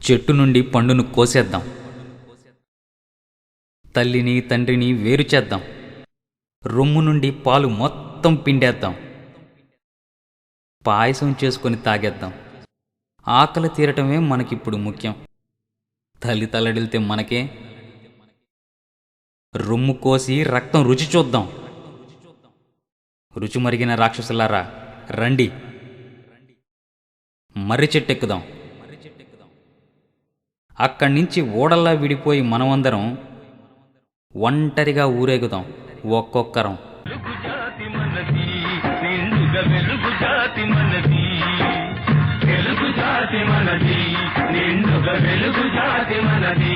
చెట్టు నుండి పండును కోసేద్దాం. తల్లిని తండ్రిని వేరు చేద్దాం. రొమ్ము నుండి పాలు మొత్తం పిండేద్దాం. పాయసం చేసుకొని తాగేద్దాం. ఆకలి తీరటమే మనకిప్పుడు ముఖ్యం. తల్లి తల్లడిల్తే మనకే. రొమ్ము కోసి రక్తం రుచి చూద్దాం. రుచి మరిగిన రాక్షసులారా రండి, మర్రి చెట్టెక్కుదాం. అక్కడ్నుంచి ఓడల్లా విడిపోయి మనమందరం ఒంటరిగా ఊరేగుదాం, ఒక్కొక్కరం. వెలుగు జాతి మనది, వెలుగు జాతి మనది, నిండుగా వెలుగు జాతి మనది.